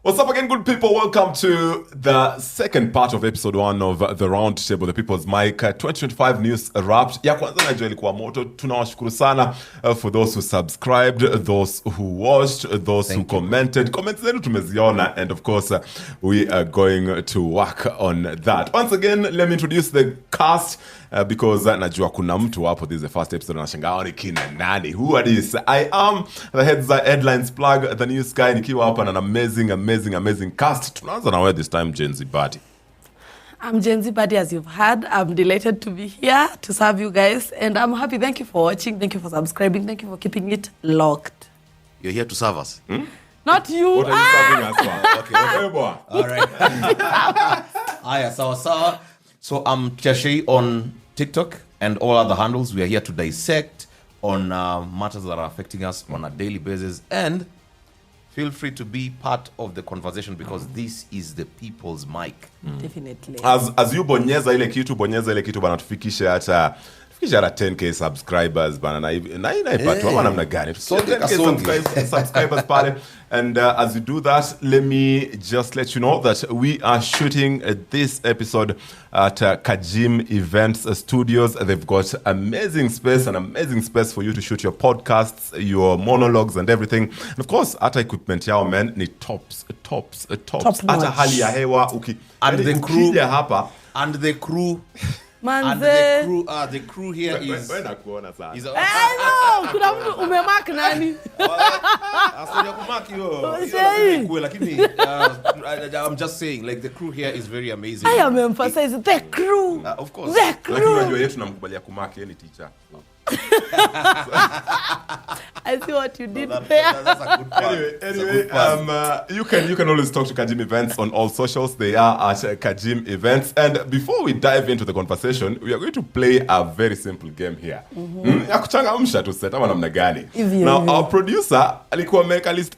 What's up again, good people? Welcome to the second part of episode 1 of the RoundTable, the People's Mic 2025 News Wrapped. Ya kwanza najua ilikuwa moto. Tunawashukuru sana for those who subscribed, those who watched, those who commented. Comments zenu tumeziona, and of course we are going to work on that. Once again, let me introduce the cast because najua kuna mtu hapo. This is the first episode nashangaa ni kina nani. Who are these? I am the headlines plug, the news guy, nikiwa hapa na amazing cast. Tunaanza na wewe this time, Gen Z Buddy. I'm Gen Z Buddy, as you've heard. I'm delighted to be here to serve you guys, and I'm happy. Thank you for watching. Thank you for subscribing. Thank you for keeping it locked. You're here to serve us? Not you. What are you serving us for? Okay, boy. All right. Hiya, sawa. So I'm Chashei on TikTok and all other handles. We are here to dissect on matters that are affecting us on a daily basis, and feel free to be part of the conversation because this is the people's mic. Definitely. As you bonyeza ile kitu bana tufikishe hata 10k subscribers bana na inaipatwa hey. Namna gani? So 10k subscribers pale. And as you do that, let me just let you know that we are shooting this episode at Kajim Events Studios. They've got amazing space for you to shoot your podcasts, your monologues and everything. And of course, ata equipment yao man ni tops. Ata hali ya hewa and the crew hapa and the crew Manze. And the crew here is nakuona sana. No, kuna mtu umemark nani? Asante kumark hiyo. Lakini I'm just saying, like, the crew here is very amazing. I am emphasizing the crew. Of course. The crew. Lakini unajua yetu tunamkubalia kumark yeye ni teacher. I see what you did that's there. That's a good part. Anyway, you can always talk to Kajim Events on all socials. They are at Kajim Events. And before we dive into the conversation, we are going to play a very simple game here. Ya kuchangamsha tu set ama namna gani. Now our producer alikuwa ameweka list.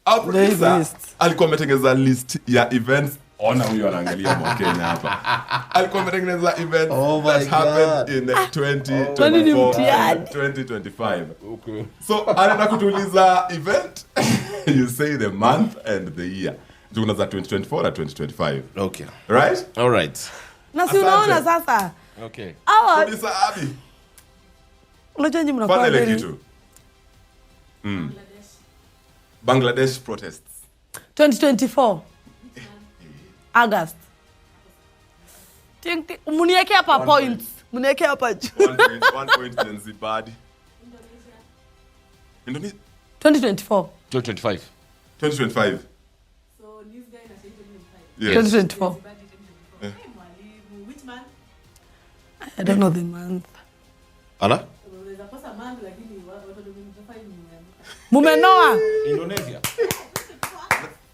Our producer alikuwa ametengeza list ya events. Ona huyo anaangalia Mkenya hapa. Alikuwa ametengeneza events that happened in 2025. Okay. So anaenda kutuuliza event. You say the month and the year. Tunaanza 2024 na 2025. Okay. Right? All right. Na si unaona sasa. Okay. Producer Abi. Unajua nyinyi mnakuwa Fanya ile very kitu. Bangladesh protests. 2024 August. Munieke hapa points. Munieke hapa juu. One point Gen Z Buddy. Indonesia 2024. 2025. 2025. So this guy na 2025. Yes. 2024. Hey, mwalimu, which month? I don't know the month. Ala? Unaweza kosa month lakini watu ndio ni Mumenoa. Indonesia.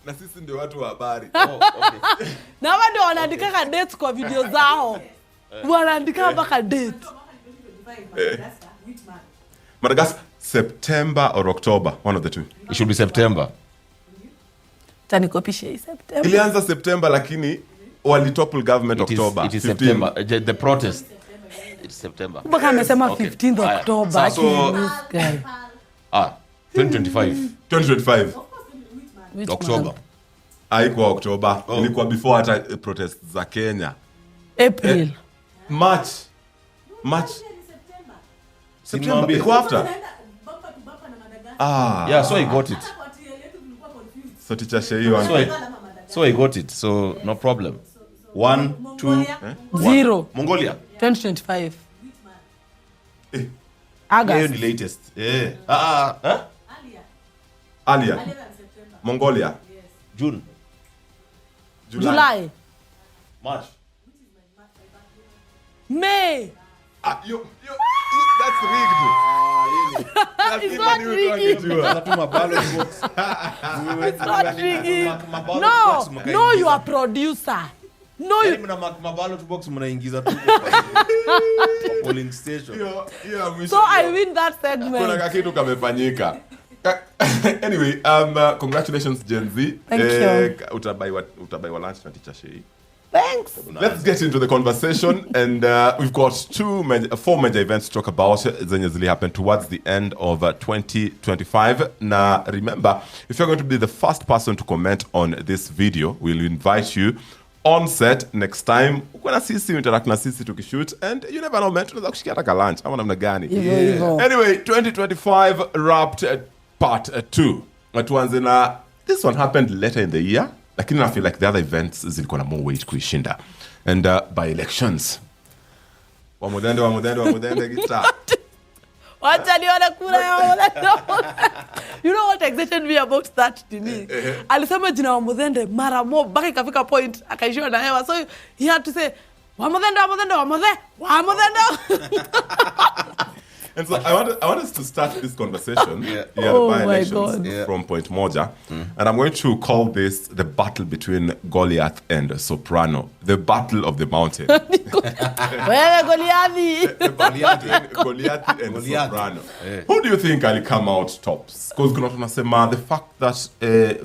Na sisi ndio watu wa habari. Okay. Na wao ndio wanaandika dates kwa video zao. Wanaandika mpaka date. 2025 Madagascar, which month? Madagascar, September or October, one of the two. It should be September. Tanikopishe September. Ilianza September lakini walitopple government October. It is September. The protest. It's September. Mpaka amesema Okay. 15th October. So 2025. 2025. Of course, which month? Which October. month? Haikuwa October. Ilikuwa before hata protest za Kenya. April. March. September. September. Ilikuwa after. Tunaenda bumper to bumper na Madagascar. Yeah, so I got it. Kwa TL yetu tulikuwa confused. So teacher Shei wangu. So I got it. So no problem. 1, 2, 0. Mongolia. 2025. Eh, Hiyo August. ni latest. Yeah. Alia. Than September. Mongolia. June. July. March. May. That's rigged. It's not rigged. Natuma ballot box. It's not rigged. No, you are producer. No, you. Mna ballot box mnaingiza tu kwa polling station. So I win that Kuna segment. kitu kamefanyika. Anyway, congratulations Gen Z. Thank you. Utabai wa lunch na teacher Shei. Thanks. Let's get into the conversation, and we've got four major events to talk about zenye zili happen towards the end of 2025. Now, remember, if you're going to be the first person to comment on this video, we'll invite you on set next time. Ukona sisi interact na sisi tukishoot, and you never know, man, tunaweza kushikia hata lunch ama namna gani. Anyway, 2025 wrapped part 2. Tuanze na this one happened later in the year. Lakini I feel like the other events zilikuwa na more weight kuishinda. And by elections. Wamuthende guitar. Wacha nione kura ya Wamuthende. You know what excited me about that Dini? Alisema jina Wamuthende mara moja mpaka ikafika point akaishiwa na hewa. So he had to say Wamuthende. And so I want us to start this conversation Oh the my by-elections God. from point moja. And I'm going to call this the battle between Goliath and Soprano. The battle of the mountain. Wewe Goliathi. Goliath and Soprano. Who do you think will come out tops? Because kuna tunasema the fact that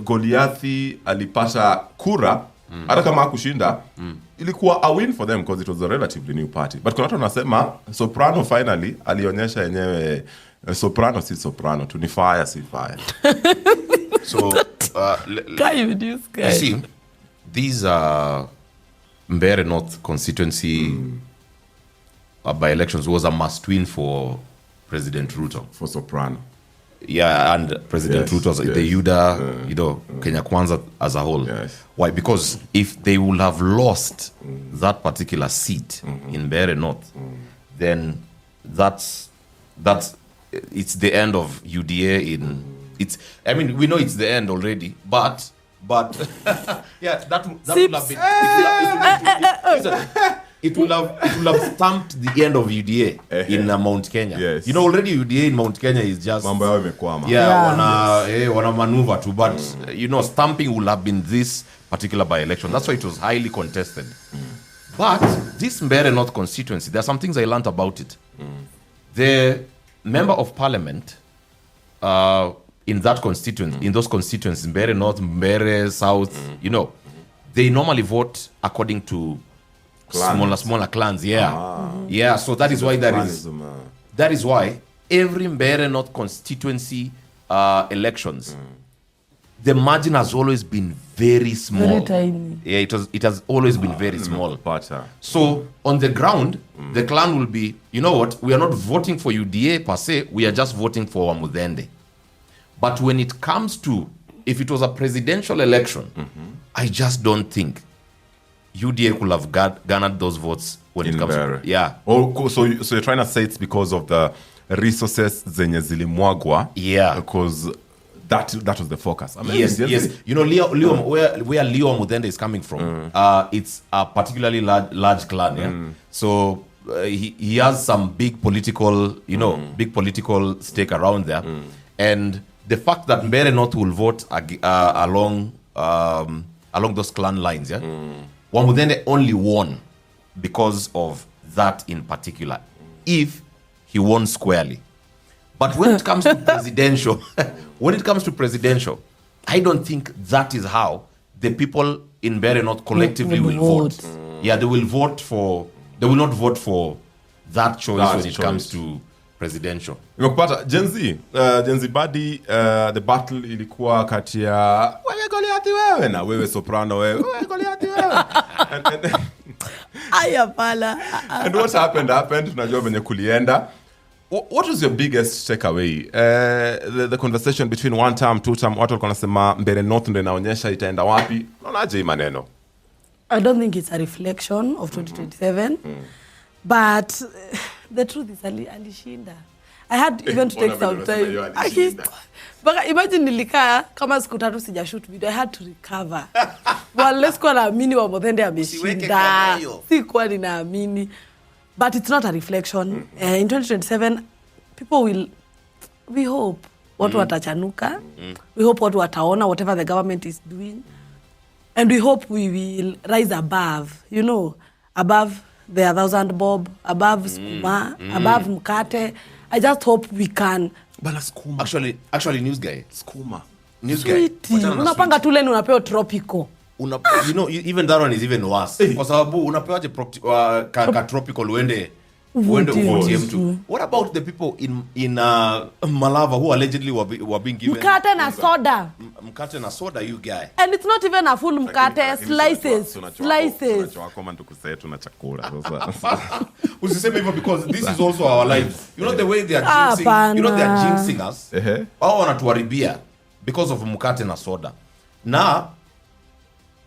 Goliathi alipata kura hata kama hakushinda ilikuwa a win for them because it was a relatively new party. But kuna watu wanasema Soprano finally alionyesha yenyewe Soprano si Soprano tu ni fire si fire. So, see, these Mbeere North constituency by-elections was a must-win for President Ruto. For Soprano. Yeah, and President Ruto, the UDA, Kenya Kwanza as a whole. Yes. Why? Because if they would have lost that particular seat in Mbeere North, then that's it's the end of UDA I mean, we know it's the end already, but yeah, that would have been it will have stamped the end of UDA in Mount Kenya. Yes. You know, already UDA in Mount Kenya is just Mambo yao imekwama. wana maneuver too, but stamping will have been this particular by-election. That's why it was highly contested. But this Mbeere North constituency, there are some things I learned about it. The member of parliament in that constituency, in those constituencies, Mbeere North, Mbeere South, they normally vote according to smaller clans. Yeah, so that is why that is why every Mbeere North constituency elections, the margin has always been very small. Very tiny. Yeah, it has always been very small. So on the ground, the clan will be, you know what, we are not voting for UDA per se, we are just voting for Wamuthende. But when it comes to, if it was a presidential election, I just don't think UDA could have garnered those votes when it comes to... Yeah. Oh, so you're trying to say it's because of the resources zenye zilimwagwa? Yeah. Because that was the focus. Yes. You know, where Leo Wamuthende is coming from, it's a particularly large clan. Yeah. So he has some big political, big political stake around there. And the fact that Mbeere North will vote along those clan lines, Wamuthende only won because of that in particular, if he won squarely. But when it comes to presidential, I don't think that is how the people in Mbeere North collectively will vote. Yeah, they will not vote for that choice when it comes to presidential. Nimekupata Gen Z Buddy, the battle ilikuwa kati ya wewe Goliathi wewe na wewe Soprano wewe Goliathi wewe. And what happened, tunajua venye kulienda. What was your biggest takeaway? The conversation between one term, two term, watu walikuwa wanasema Mbeere North ndio inaonyesha itaenda wapi? Unaonaje maneno? I don't think it's a reflection of 2027. But the truth is alishinda. I had even to take some time. But imagine nilikaa kama siku 3 sijashoot video. I had to recover. Let's go naamini Wamuthende ameshinda. Sikuwa ninaamini. But it's not a reflection. In 2027, we hope watu watachanuka. We hope watu wataona whatever the government is doing. And we hope we will rise above, above the 1,000 bob, above skuma, above mkate. I just hope we can. Bana skuma. Actually news guy. Skuma. News guy. Unapanga tu leni unapewa tropical. even that one is even worse. Kwa sababu unapewaje ka tropical uende uvotie mtu. What about the people in Malava who allegedly were being given mkate na soda? Mkate na soda, you guy. And it's not even a full mkate, slices. Tunachokoma tukusee tuna chakula sasa. Usiseme hivyo because this is also our lives. You know the way they are jinxing, they are jinxing us. Wao wanatuharibia because of mkate na soda. Na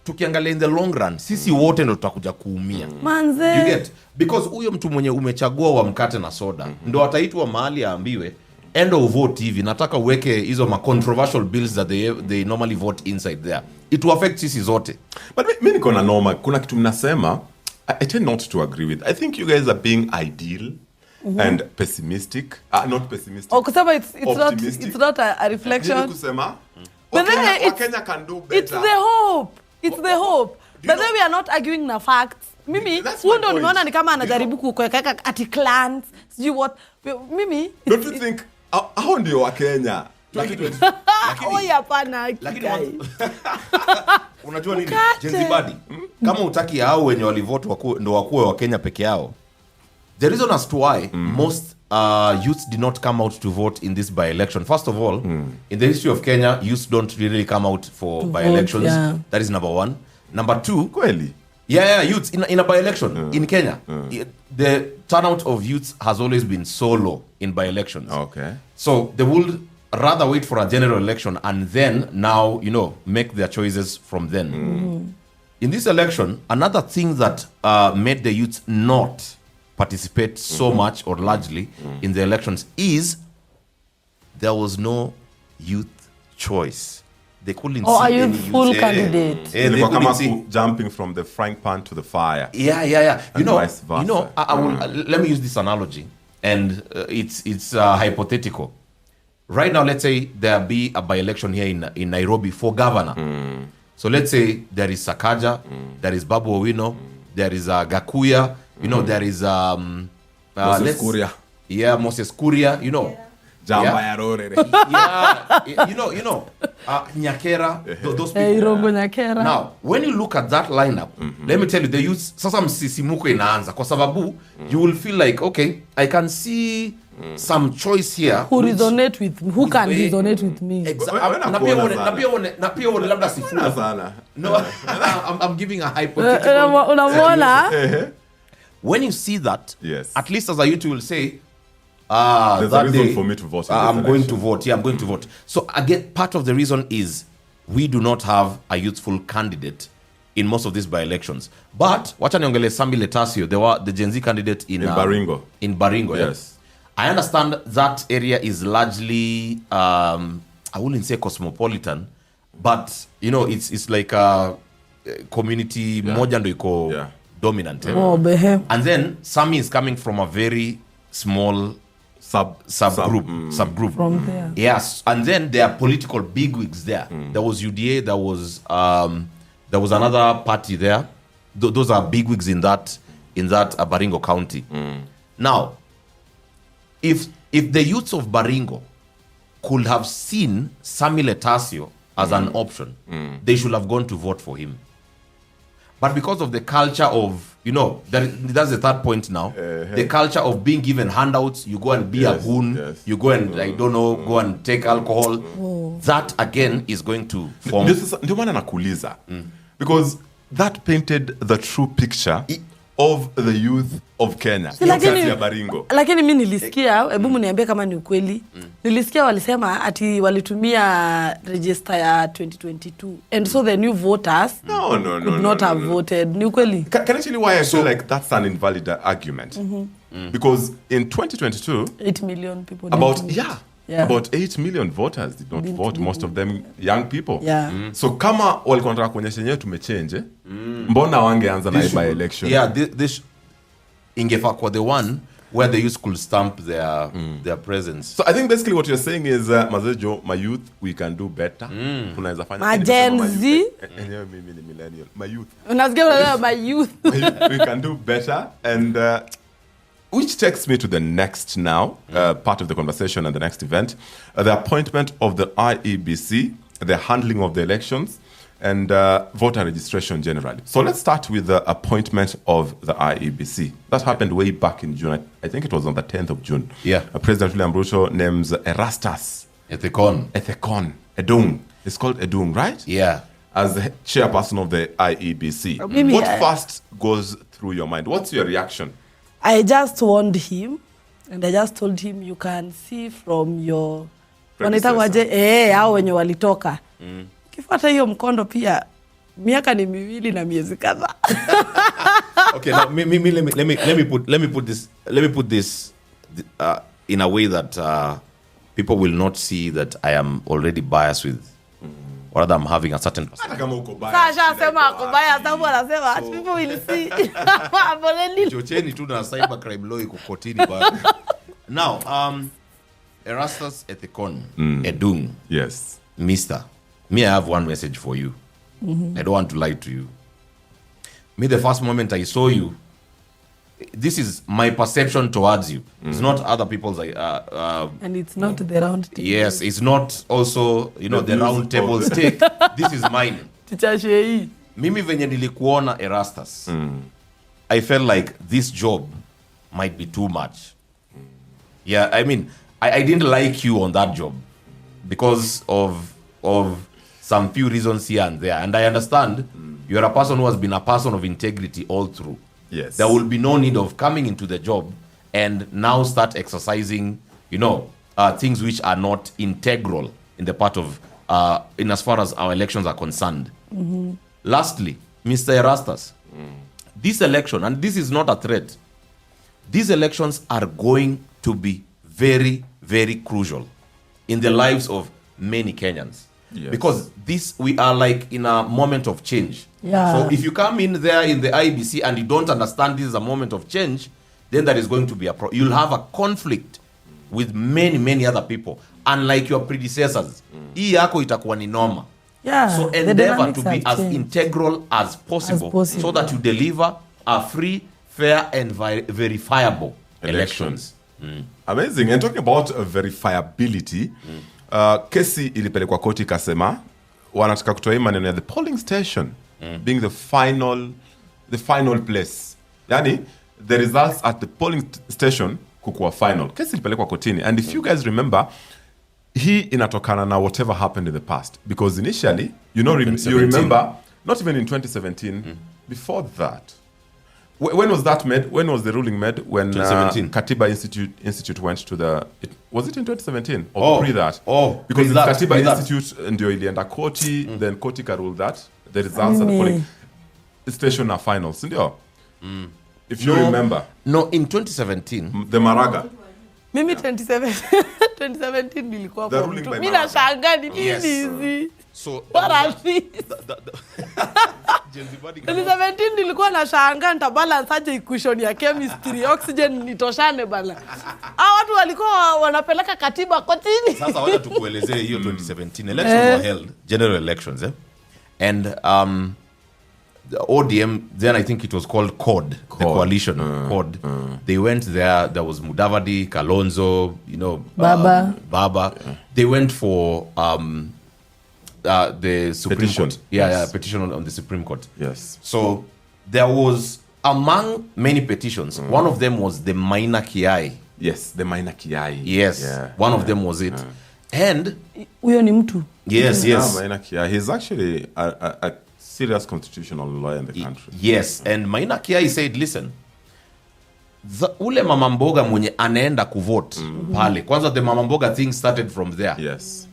tukiangalia in the long run, sisi wote ndo tutakuja kuumia. Manze. You get? Because huyo mtu mwenye umechagua wa mkate na soda, ndo ataitwa mahali aambiwe, end of vote hivi, nataka uweke hizo controversial bills that they normally vote inside there. It will affect sisi zote. But mimi niko na norma, kuna kitu mnasema, I tend not to agree with. I think you guys are being ideal and pessimistic. Not pessimistic. Oh, kusema it's not a reflection. Kusema, But then Kenya can do better. It's the hope. It's the hope. But then we are not arguing na facts. Mimi, huo ndo nimeona ni kama anajaribu kuweka ati clans, sijui what. Mimi, don't you think how ndio wa Kenya? Oh hapana. Unajua nini? Gen body. Kama utaki hao wenye walivote ndo wakuwe wa Kenya peke yao. The reason as to why most youths did not come out to vote in this by-election. First of all, in the history of Kenya, youths don't really come out for by-elections. Yeah. That is number one. Number two, Kweli? Yeah, youths in a by-election in Kenya. The turnout of youths has always been so low in by-elections. Okay. So they would rather wait for a general election and then now, make their choices from then. In this election, another thing that made the youths not participate so much or largely in the elections is there was no youth choice. They couldn't see any youthful candidate. They couldn't see jumping from the frying pan to the fire. Yeah. Vice versa. Let me use this analogy, and it's hypothetical. Right now, let's say there be a by-election here in Nairobi for governor. So let's say there is Sakaja, there is Babu Owino, there is Gakuya. There is Moses Kuria. Yeah, Moses Kuria, Jamba ya Rorere. Nyakera, those people. Nyakera. Now, when you look at that lineup, let me tell you, the youth, sasa msisimuko inaanza kwa sababu you will feel like, okay, I can see some choice here. Who can resonate with me? Na pia labda sifuna sana. No, I'm giving a hypothetical. Unamwona? When you see that, yes, at least as a youth, you will say, there's a reason for me to vote. I'm going to vote. Yeah, I'm going to vote. So again, part of the reason is we do not have a youthful candidate in most of these by-elections. But wacha niongele Sammy Letasio, they were the Gen Z candidate in Baringo. In Baringo, yes. I understand that area is largely, I wouldn't say cosmopolitan, but it's like a community moja ndo iko dominant. And then Sammy is coming from a very small subgroup from there. Yes, and then there are political bigwigs there. There was UDA, there was another party there. Those are bigwigs in that Baringo County. Now, if the youths of Baringo could have seen Sammy Letasio as an option, they should have gone to vote for him. But because of the culture of, that's the third point now, the culture of being given handouts, you go and be a goon, you go and, go and take alcohol, that again is going to form. Ndio maana nakuuliza. Because that painted the true picture of the youth of Kenya. Lakini mimi nilisikia, hebu mniambie kama ni ukweli. Nilisikia walisema ati walitumia register ya 2022 and so the new voters could not have voted. Ni ukweli? Can I tell you why I feel like that's an invalid argument? Because in 2022, 8 million people about 8 million voters did not vote, most of them young people. So kama walikuwa wanataka kuonyesha yenyewe tumechange, mbona wangeanza na by election? Yeah, this ingefaa kwa the one where the youth could stamp their presence. So I think basically what you're saying is Mazejo, my youth, we can do better. Tunaweza fanya. My Gen Z. Enyewe mimi ni millennial. My youth. Unasikia my youth. We can do better, and which takes me to the next now part of the conversation and the next event, the appointment of the IEBC, the handling of the elections, and voter registration generally. So let's start with the appointment of the IEBC. That happened way back in June. I think it was on the 10th of June. Yeah. President William Ruto names Erastus Ethekon. Edung. It's called Edung, right? Yeah. As the chairperson of the IEBC. Mimi, What first goes through your mind? What's your reaction? I just warned him and I just told him you can see from your wanaitangwaje hao wenye walitoka. Kifuata hiyo mkondo pia miaka ni 2 na miezi kadhaa. Okay, now let me put this in a way that people will not see that I am already biased with, or rather I'm having a certain perspective. Sasha sema akubaya sababu anasema people will see. Chocheni tu na cyber crime law iko kotini bado. Now, Erastus Ethekon Edung. Yes. Mister, me, I have one message for you. I don't want to lie to you. Me, the first moment I saw you, this is my perception towards you. It's not other people's. And it's not the round table. Yes, it's not also, the round table stick. This is mine. Teacher Shei. Mimi venye nilikuona Erastus, I felt like this job might be too much. Yeah, I mean, I didn't like you on that job because of some few reasons here and there. And I understand you're a person who has been a person of integrity all through. Yes. There will be no need of coming into the job and now start exercising, things which are not integral in the part of, in as far as our elections are concerned. Lastly, Mr. Erastus, this election, and this is not a threat, these elections are going to be very, very crucial in the lives of many Kenyans. Yes. Because we are like in a moment of change. Yeah. So if you come in there in the IBC and you don't understand this is a moment of change, then there is going to be you'll have a conflict with many, many other people. Unlike your predecessors, hii yako itakuwa ni norma. Yeah, So the endeavor dynamics to be have as changed. integral as possible so that you deliver a free, fair, and verifiable elections. Amazing. And talking about verifiability, kesi ilipelekwa koti kasema wanataka kutoa maneno ya the polling station being the final place. Yani, the results at the polling station kukuwa final. Kesi ilipelekwa kotini. And if you guys remember, hii inatokana na whatever happened in the past. Because initially, you remember, not even in 2017, before that, when was that made? When was the ruling made? When 2017. Katiba Institute went to the... was it in 2017? Or pre that? Because pre that, Katiba pre that. Institute ndio ilienda koti, then koti ka ruled that. The results at the polling station are final. Sindio? If you remember. No, in 2017. The Maraga. Mimi 2017 nilikuwa The form ruling 2. by Mimi Malava. nashangaa ni nini Yes. hizi. So, What are these? 2017 nilikuwa nashangaa nitabalance aje equation ya chemistry, oxygen nitoshane bana. Hao watu walikuwa wanapeleka katiba kotini. Sasa wacha tukuelezee hiyo 2017 elections were held, general elections, and the ODM, then I think it was called CORD, the coalition CORD. They went there was Mudavadi, Kalonzo, Baba. Baba. They went for the Supreme Petition. Court. Yeah, Yes. petition on the Supreme Court. Yes. So there was, among many petitions, one of them was the Maina Kiai. Yes, the Maina Kiai. Yes, Yeah. one of them was it. And Huyo ni mtu. yes. Maina Kiai. He's actually a serious constitutional lawyer in the country. Yes, and Maina Kiai said, listen, ule mama mboga mwenye anaenda kuvote pale. Kwanza the mama mboga thing started from there. Yes.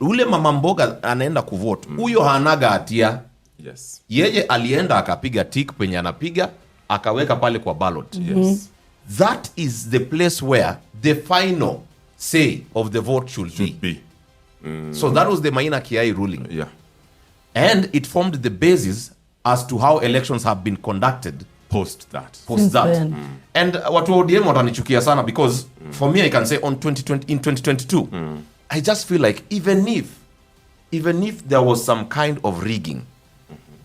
Ule mama mboga anaenda kuvote. Huyo hanaga hatia. Yes. Yeye alienda akapiga tick penye anapiga, akaweka pale kwa ballot. Yes. That is the place where the final say of the vote should be. So that was the Maina Kiai ruling. Yeah. And it formed the basis as to how elections have been conducted Post that. post that. then. And watu wa ODM watanichukia sana because for me I can say in 2022 I just feel like even if there was some kind of rigging,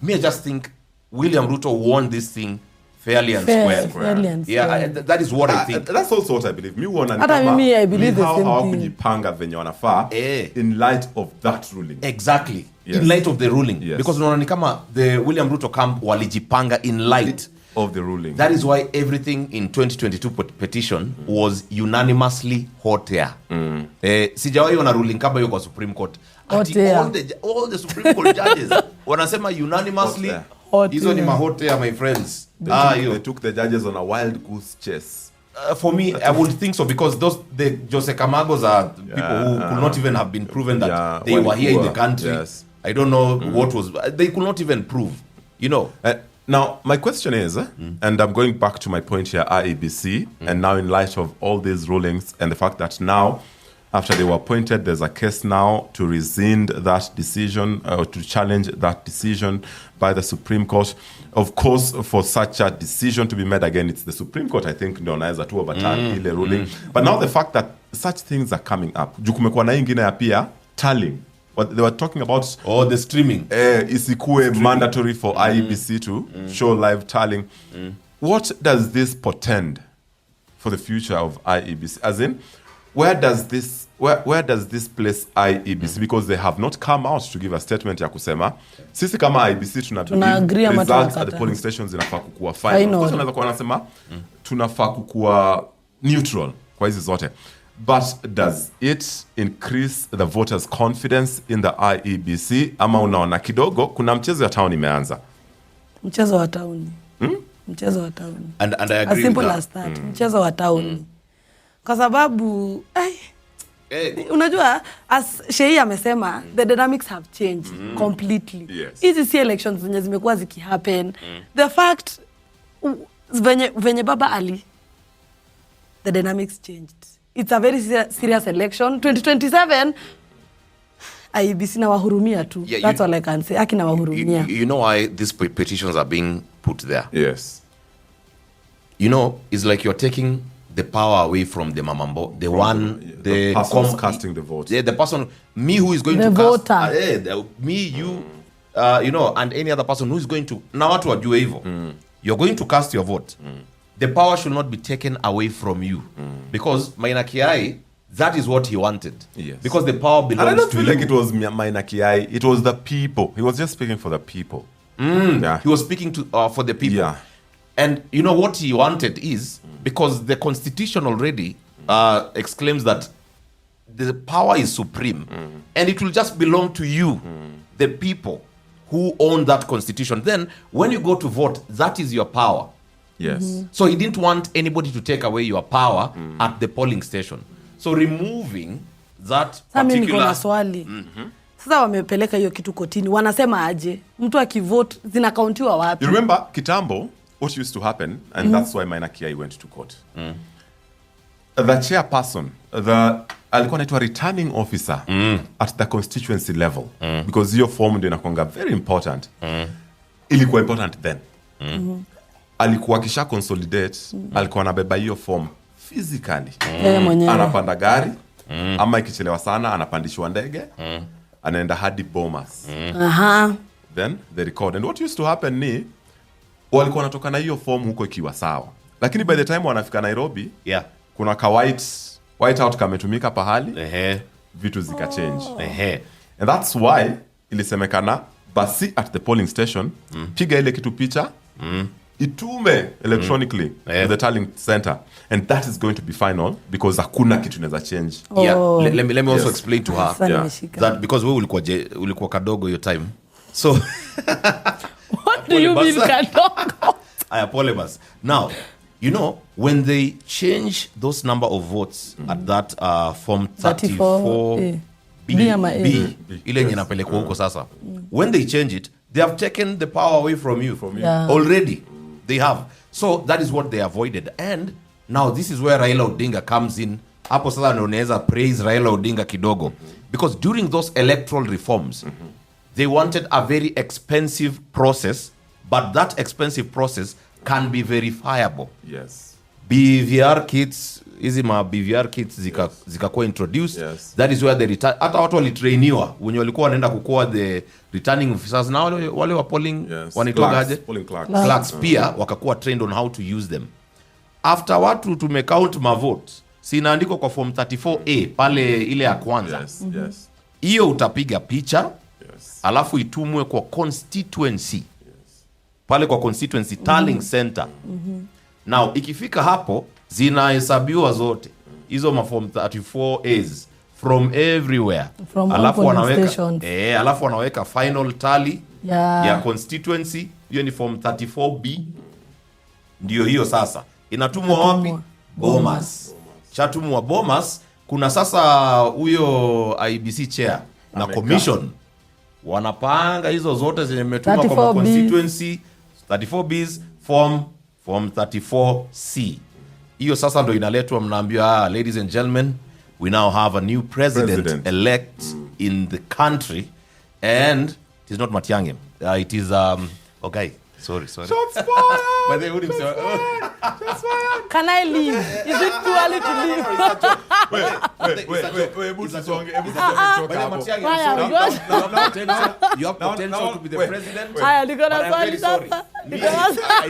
me I just think William Ruto won this thing fairly and Fair, square. fairly and Yeah, square. that is what I think. That's also what I believe. Mi huona ni Hata kama mimi, I believe ni the how same hawakujipanga venye wanafaa in light of that ruling. Exactly. Yes. In light of the ruling. Yes. Because unaona ni kama the William Ruto camp walijipanga in light Of the ruling. That is why everything in 2022 petition was unanimously hot air. Sijawahi ona ruling kama hiyo kwa Supreme Court. Hot Ati air. all the Supreme Court judges wanasema unanimously. Hot air. Hot Hizo ni air. mahot air, my friends. They took the judges on a wild goose chase. For me, I would think so because the Jose Camagos are people who could not even have been proven that they were here in the country. Yes. I don't know what was. They could not even prove. You know. Now, my question is, and I'm going back to my point here, IEBC, and now in light of all these rulings and the fact that now, after they were appointed, there's a case now to rescind that decision, or to challenge that decision by the Supreme Court. Of course, for such a decision to be made again, it's the Supreme Court, I think, ndio wanaweza tu overturn ile ruling. But now the fact that such things are coming up, juu kumekuwa na ingine ya pia, tallying. What they were talking about The streaming. Isikue mandatory for IEBC to show live tallying. What does this portend for the future of IEBC? As in, where does this place IEBC? Because they have not come out to give a statement ya kusema sisi kama IEBC Tunagree ama results at the tunakataa. polling stations inafaa kukua final. Of course wanaweza kuwa wanasema tunafaa kukua neutral kwa hizi zote. But does it increase the voters' confidence in the IEBC? Ama unaona kidogo kuna mchezo ya town imeanza? Mchezo wa tauni. Mchezo wa tauni. And I As agree simple with that. as that. Mchezo wa tauni. Kwa sababu unajua as Shei amesema the dynamics have changed completely. Yes. Hizi si elections zenye zimekuwa zikihappen. The fact venye baba ali the dynamics changed. It's a very serious election. 2027 IEBC na wahurumia tu. Yeah, That's all I can say. Aki na wahurumia. You know why these petitions are being put there? Yes. You know, it's like you're taking the power away from the mamambo, the person casting the vote. Yeah, the person, me who is going The to voter. cast. Me, you, you know, and any other person who is going to. Now what wajue hivyo. You're going to cast your vote. The power should not be taken away from you. Because Maina Kiai, that is what he wanted. Yes. Because the power And I belongs don't to feel you. like it was Maina Kiai. It was the people. He was just speaking for the people. Yeah. He was speaking to for the people. Yeah. And you know what he wanted is, because the constitution already exclaims that the power is supreme and it will just belong to you, the people who own that constitution. Then when you go to vote, that is your power. Yes. So he didn't want anybody to take away your power at the polling station. So removing that Sasa mimi niko na particular... swali. Sasa wamepeleka hiyo kitu kotini. Wanasema aje? Mtu akivote zinakauntiwa wapi? You remember Kitambo, what used to happen, and that's why Maina Kiai went to court. The chairperson, alikuwa anaitwa returning officer at the constituency level, because hiyo form ndio inakuanga very important. Ilikuwa important then. Alikuwa kisha consolidate, alikuwa anabeba hiyo form physically. Yeye mwenyewe. Anapanda gari, ama ikichelewa sana anapandishwa ndege, anaenda hadi Bomas. Aha. Then they record. And what used to happen ni walikuwa wanatoka na hiyo form huko ikiwa sawa, lakini by the time wanafika Nairobi, Yeah. kuna ka white out kametumika pahali, vitu zika change. And that's why ilisemekana basi at the polling station, piga ile kitu picha, itume electronically to the tallying center, and that is going to be final because hakuna kitu inaweza change. Yeah. Let me also explain to her Sasa Yeah. nimeshika. that because we ulikuwa kadogo your time. So What do you mean kadogo? I apologize. Now, you know, when they change those number of votes at that form 34 B ama A. B, ile yenye inapelekwa huko sasa. When they change it, they have taken the power away from you. Yeah. Already. They have. So that is what they avoided. And now this is where Raila Odinga comes in. Hapo sasa ndio unaweza praise Raila Odinga kidogo. Because during those electoral reforms, they wanted a very expensive process, but that expensive process can be verifiable. Yes. BVR kits, hizi ma BVR kits zikakuwa introduced. That is where the hata watu walitrainiwa wenye walikuwa wanaenda kukoa the returning officers na wale wa polling wanitogaje polling clerks pia wakakuwa trained on how to use them. After watu tumecount ma vote, si inaandikwa kwa form 34A pale ile ya kwanza. Hiyo utapiga picha alafu itumwe kwa constituency. Pale kwa constituency tallying center. Now ikifika hapo zinahesabiwa zote hizo ma form 34As from everywhere. Alafu wanaweka final tally ya constituency. Hiyo ni form 34B. Ndio hiyo sasa inatumwa wapi? Bomas. Chatumwa Bomas. Kuna sasa huyo IBC chair na commission wanapanga hizo zote zenye mmetumwa kwa constituency 34Bs form 34C. Hiyo sasa ndo inaletwa, mnaambiwa ladies and gentlemen, we now have a new president elect in the country, and it is not Matiang'i. It is okay. Sorry. Shots fired. But they wouldn't say. Can I leave? Is it too early to leave? You have potential to be the president. I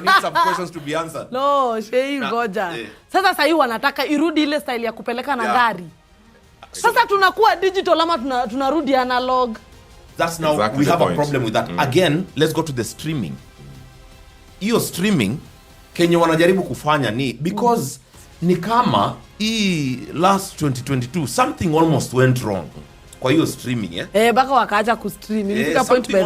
need some questions to be answered. No, Shei ngoja. Sasa sahi wanataka irudi ile style ya kupeleka na gari. Sasa tunakuwa digital ama tunarudi analog. That's now we have a problem with that. Again, let's go to the streaming. Hiyo streaming Kenya wanajaribu kufanya ni because ni kama hii last 2022 something almost went wrong kwa hiyo streaming baka wakaacha kustream ilifika point by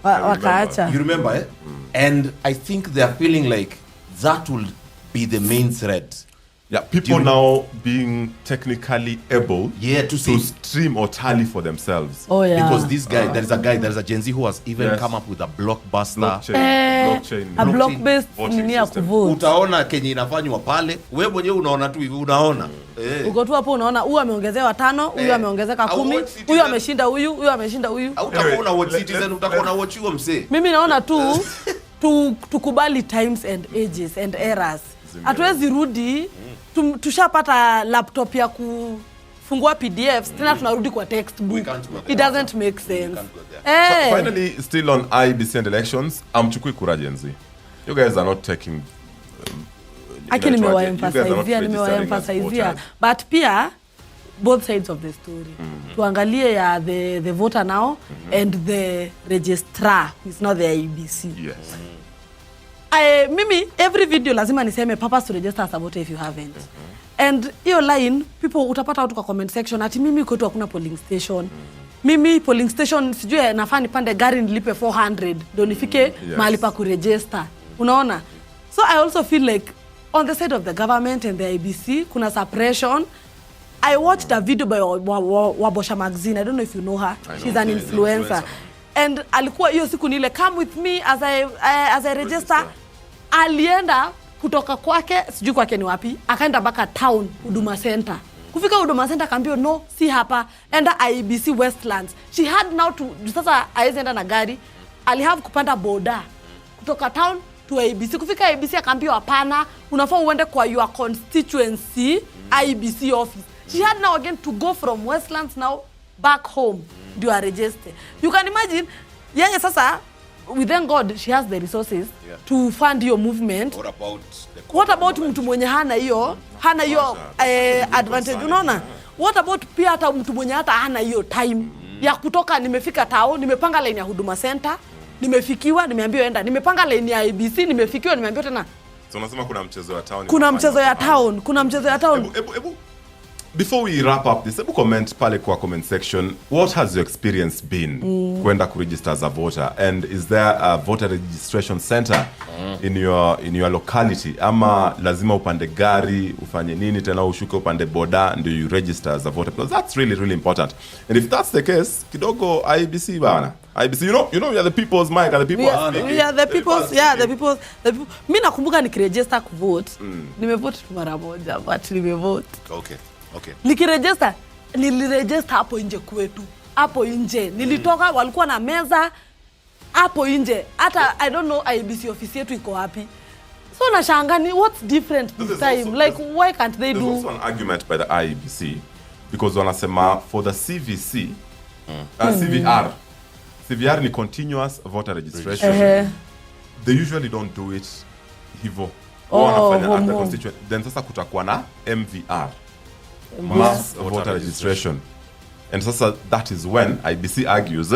wakaacha. You remember and I think they are feeling like that will be the main threat. People now being technically able to stream or tally for themselves. Because this guy, there is a Gen Z who has even come up with a blockbuster blockchain. A block-based nini ya kuvote. Utaona Kenya inafanywa pale, wewe mwenyewe unaona tu hivi, unaona. Uko tu hapo unaona huyu ameongezewa 5, huyu ameongezeka 10, huyu ameshinda huyu, huyu ameshinda huyu. Utakuwa watch Citizen, utakuwa watch huo msee. Mimi naona tu tukubali times and ages and eras. Hatuwezi rudi tushapata laptop ya kufungua PDFs tena tunarudi kwa textbook. It doesn't make sense. So finally, still on IBC and elections, amchukui kura Gen Z. You guys are not taking nimewaemphasize but pia both sides of the story. Tuangalie ya the voter now and the registrar, it's not the IBC. Mimi every video lazima niseme purpose to register as a voter if you haven't. And hiyo line people utapata watu kwa comment section ati mimi kwetu hakuna polling station. Mimi polling station sijui nafaa nipande gari nilipe 400 ndio nifike mahali pa kuregister. Unaona? So I also feel like on the side of the government and the IBC kuna suppression. I watched a video by Wabosha Magazine. I don't know if you know her. She's an influencer. And alikuwa hiyo siku nile come with me as I register. Alienda kutoka kwake sijui kwake ni wapi, akaenda baka town Huduma Center. Kufika Huduma Center akaambiwa no, si hapa, enda IBC Westlands. She had now to sasa aenda na gari, alihave kupanda boda kutoka town to IBC. Kufika IBC akaambiwa hapana, unafaa uende kwa your constituency IBC office. She had now again to go from Westlands now back home do a register. You can imagine yeye sasa we thank God she has the resources to fund your movement. What about mtu mwenye hana hiyo advantage, unaona? What about pia hata mtu mwenye hata hana hiyo time ya kutoka nimefika town, nimepanga line ya Huduma Center, nimefikiwa, nimeambiwa enda, nimepanga line ya IBC, nimefikiwa, nimeambiwa tena. So unasema kuna mchezo ya town. Kuna mchezo ya town. Before we wrap up this, comment pale kwa comment section, what has your experience been kwenda kuregister as a voter, and is there a voter registration center in your locality, ama lazima upande gari ufanye nini tena ushuke upande boda ndio you register as a voter, because that's really really important. And if that's the case, kidogo IBC bana, IBC, you know we are the people's mic, and the people we are the people's, the people. Mimi nakumbuka nikiregister kuvote, nimevote mara moja but nimevote. Okay. Niliregister hapo nje kwetu. Hapo nje. Nilitoka walikuwa na meza hapo nje. Hata I don't know IBC office yetu iko wapi. So So nashangani, what's different this time? Like, why can't they do? There's also an argument by the IEBC because wanasema for the CVC, CVR ni continuous voter registration. They usually don't do it hivyo. Wanafanya at the constituent. Then sasa kutakuwa na MVR, mass voter registration. And sasa that is when IBC argues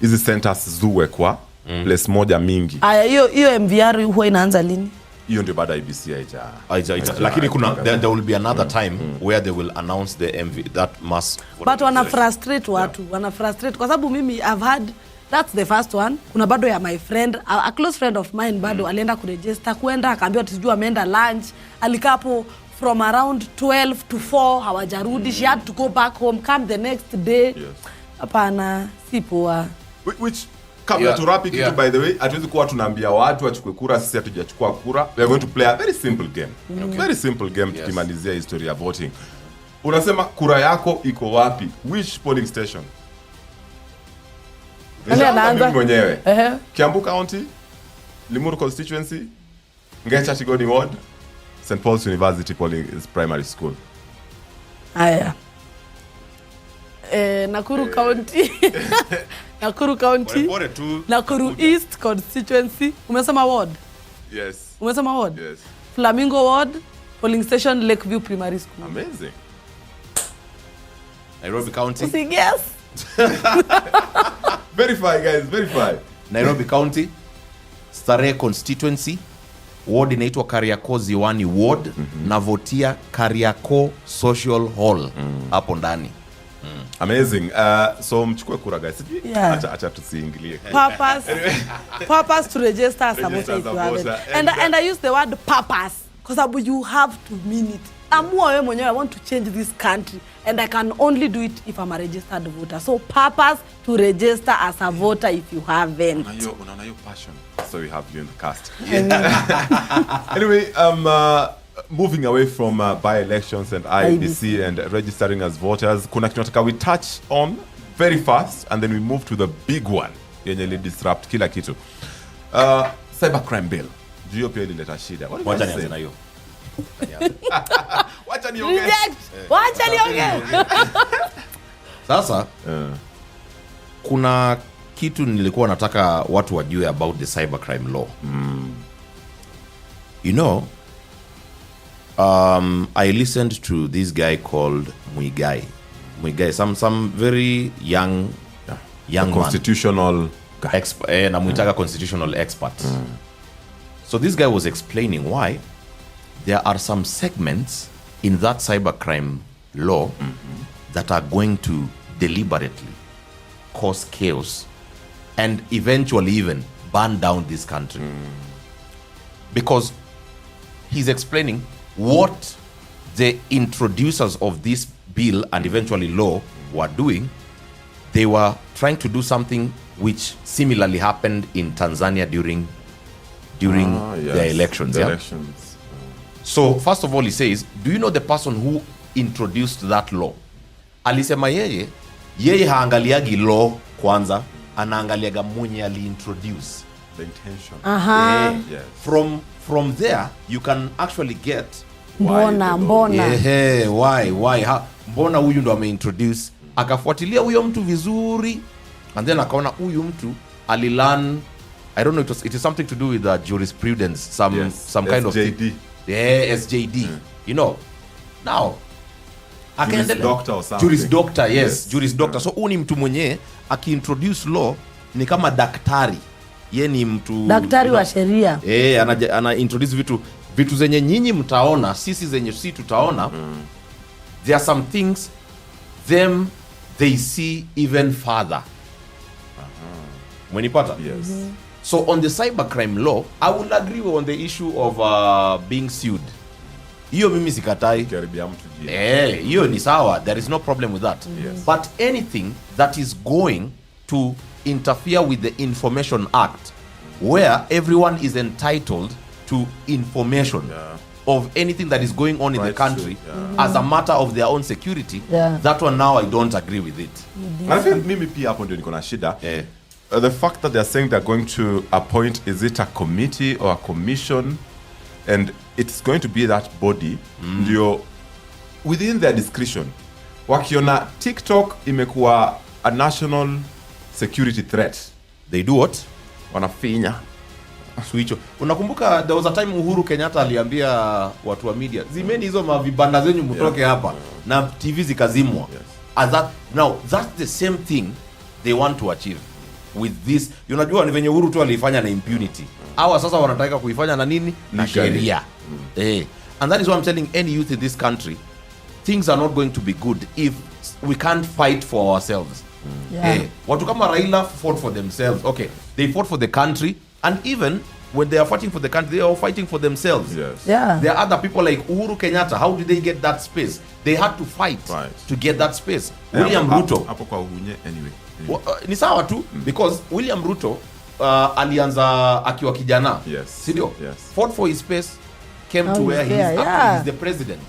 hizi centers zuwe kwa place moja mingi. Hiyo MVR huwa inaanza lini? Hiyo ndio baada IBC haija. Lakini kuna there will be another time where they will announce the that mass. But wana frustrate watu, wana frustrate kwa sababu mimi I've had that's the first one. Kuna bado ya my friend, a close friend of mine bado alienda kuregister kwenda akaambiwa tujua ameenda lunch, alikapo from around 12 to 4 hawajarudi. She had to go back home, come the next day. Hapana, si poa. Which kabla turapi kitu by the way, hatuwezi kuwa tunaambia watu wachukue kura, sisi hatujachukua kura. We are going to play a very simple game. Very simple game tukimalizia history ya voting. Unasema kura yako iko wapi? Which polling station? Mimi mwenyewe. Kiambu County, Limuru constituency, Ngecha Tigoni ward, St. Paul's University Primary School. Aya. Nakuru County. Nakuru County. Nakuru East constituency. Umesema ward? Yes. Umesema ward? Yes. Flamingo ward, polling station Lakeview Primary School. Amazing. Nairobi County. See, yes. Verify guys, verify. Nairobi County, Starehe constituency, ward inaitwa Kariako Ziwani ward, navotia Kariako Social Hall hapo ndani. Amazing. So mchukue kura guys. Acha tusiingilie. Purpose to register as a voter if you have it. And I use the word purpose because you have to mean it. I want to change this country and I can only do it if I'm a registered voter. So purpose to register as a voter if you haven't. Unaona your passion. So we have you in the cast. Anyway, moving away from by-elections and IEBC and registering as voters, kuna kitu nataka we touch on very fast and then we move to the big one yenye li disrupt kila kitu. Cybercrime bill. Juu pia ilileta shida. Wacha nianze na hiyo. Wacha niongee. Wacha niongee. Sasa kuna kitu nilikuwa nataka watu wajue about the cybercrime law. You know, I listened to this guy called Muigai, some very young constitutional expert, namuitaka constitutional expert. So this guy was explaining why there are some segments in that cybercrime law that are going to deliberately cause chaos and eventually even burn down this country. Because he's explaining what the introducers of this bill and eventually law were doing. They were trying to do something which similarly happened in Tanzania during their elections. So first of all, he says, do you know the person who introduced that law? Alisema yeye haangaliagi law kwanza, anaangaliaga mwenye ali-introduce. The intention. Yes. From there, you can actually get mbona. Why? Mbona huyu ndo ame-introduce. Akafuatilia huyo mtu vizuri, and then akaona huyu mtu alilearn, I don't know, it is something to do with jurisprudence, some kind of SJD. SJD. You know. Now, Juris doctor or something. Juris doctor. So uni mtu mwenye aki-introduce law ni kama daktari. Ye ni mtu daktari wa sheria. Ana introduce vitu zenye nyinyi mtaona, sisi zenye si tutaona. There are some things they see even further. Mwenipata? Yes. So on the cybercrime law, I will agree on the issue of being sued. Hiyo mimi sikatai. Hiyo ni sawa. There is no problem with that. Yes. But anything that is going to interfere with the Information Act, where everyone is entitled to information of anything that is going on in the country as a matter of their own security, that one now I don't agree with it. I think mimi pia hapo ndio niko na shida. The fact that they are saying they're going to appoint, is it a committee or a commission and it's going to be that body ndio within their discretion wakiona TikTok imekuwa a national security threat, they do what? wanafinya Switch. Unakumbuka there was a time Uhuru Kenyatta aliambia watu wa media, zimeni hizo mavibanda zenyu mtoke hapa, na TV zikazimwa. Now that's the same thing they want to achieve with this. Unajua ni venye Uhuru tu alifanya na impunity. Hawa sasa wanataka kuifanya na nini? Na sheria. And that is why I'm telling any youth in this country, things are not going to be good if we can't fight for ourselves. Watu kama Raila fought for themselves. Okay, they fought for the country, and even when they are fighting for the country, they are fighting for themselves. There are other people like Uhuru Kenyatta. How did they get that space? They had to fight to get that space. William Ruto hapo kwa uhunye anyway. Ni sawa tu because William Ruto alianza akiwa kijana. Sidio? Fought for his space, came to where he is. He's the president.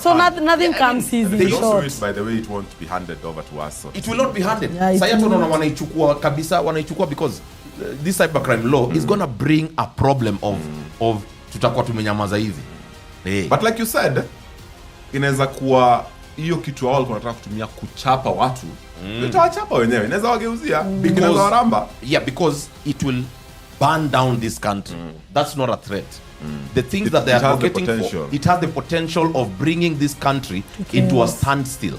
So nothing comes easy. They also it, by the way, it won't be handed over to us. So it will not be handed. Sasa tunaona wanaichukua kabisa, wanaichukua because this cybercrime law is gonna bring a problem of tutakuwa tumenyamaza hivi. But like you said, inaweza kuwa hiyo kitu wao wanataka kutumia kuchapa watu. Itawachapa wenyewe. Inaweza wageuzia inaweza waramba. Because it will burn down this country. That's not a threat. The things that they are advocating for, it has the potential of bringing this country into a standstill.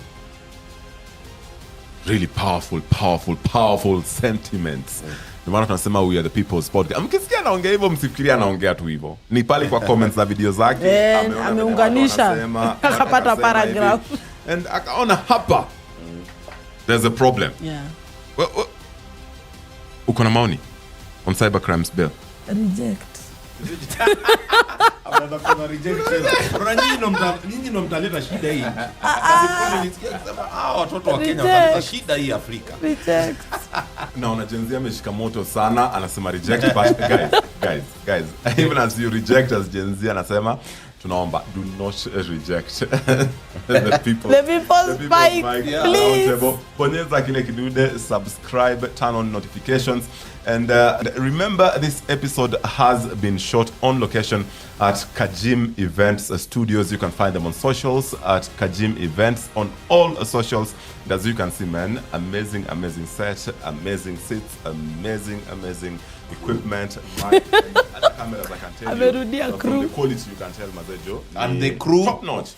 Really powerful sentiments. Ndio maana tunasema we are the people's podcast. Mkisikia anaongea hivyo, msifikirie anaongea tu hivyo. Ni pale kwa comments za video zake ameunganisha akapata paragraph and akaona hapa there's a problem. Uko na maoni on cybercrimes bill? Reject. Nyinyi ndo mtaleta shida hii. Watoto wa Kenya wataleta shida hii Afrika. Reject. Naona Gen Z ameshika moto sana, anasema reject, but guys, even as you reject as Gen Z anasema tunaomba do not reject the people's mic, please. Bonyeza kile kidude, subscribe, turn on notifications, and remember this episode has been shot on location at Kajim Events Studios. You can find them on socials at Kajim Events on all socials. And as you can see, man, amazing set, amazing seats, amazing equipment, mic, and cameras. I can tell you from the quality, you can tell Mazejo. And the crew top notch.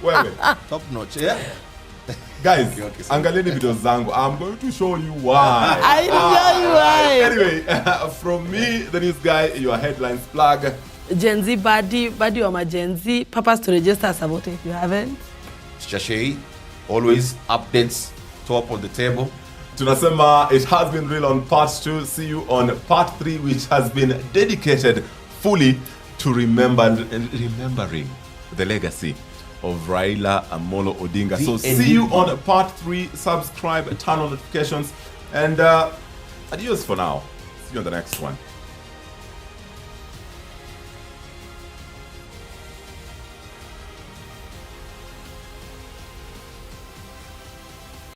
Wait. Top notch, yeah. Guys, angalieni video zangu. I'm going to show you why. I know you why. Anyway, from me, the news guy, your headlines plug. Gen Z body or my Gen Z. Papas to register as a voter if you haven't. Shashei, always updates top on the table. Tunasema it has been real on part 2. See you on part 3, which has been dedicated fully to remembering the legacy of Raila Amolo Odinga. So see you on part 3. Subscribe, turn on notifications, and adios for now. See you on the next one.